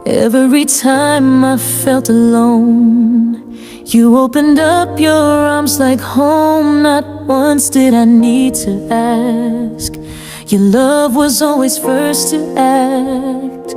Every time I felt alone, you opened up your arms like home. Not once did I need to ask. Your love was always first to act.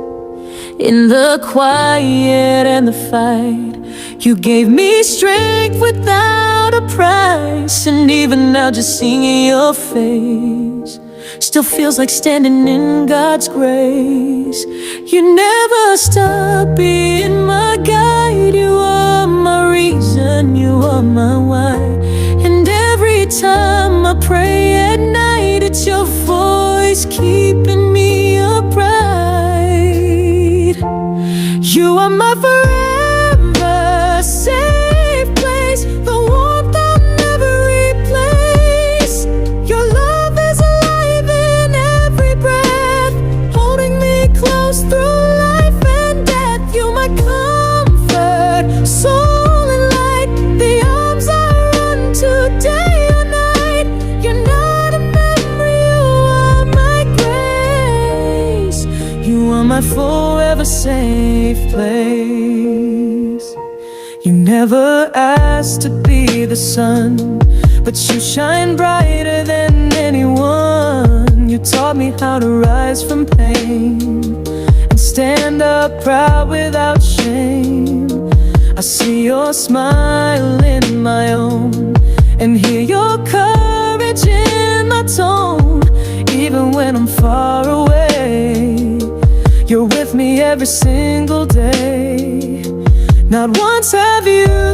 In the quiet and the fight, you gave me strength without a price. And even now just seeing your face still feels like standing in God's grace. You never stop being my guide. You are my reason, you are my why. And every time I pray at night, it's your voice keeping me upright. You are my forever safe place, the warmth I'll never replace. Your love is alive in every breath, holding me close through life and death. You're my comfort, soul and light, the arms I run to day or night. You're not a memory, you are my grace. You are my forever safe place. You never asked to be the sun, but you shine brighter than anyone. You taught me how to rise from pain and stand up proud without shame. I see your smile in my own and hear your courage in my tone. Even when I'm far away, you're with me every single day. Not once have you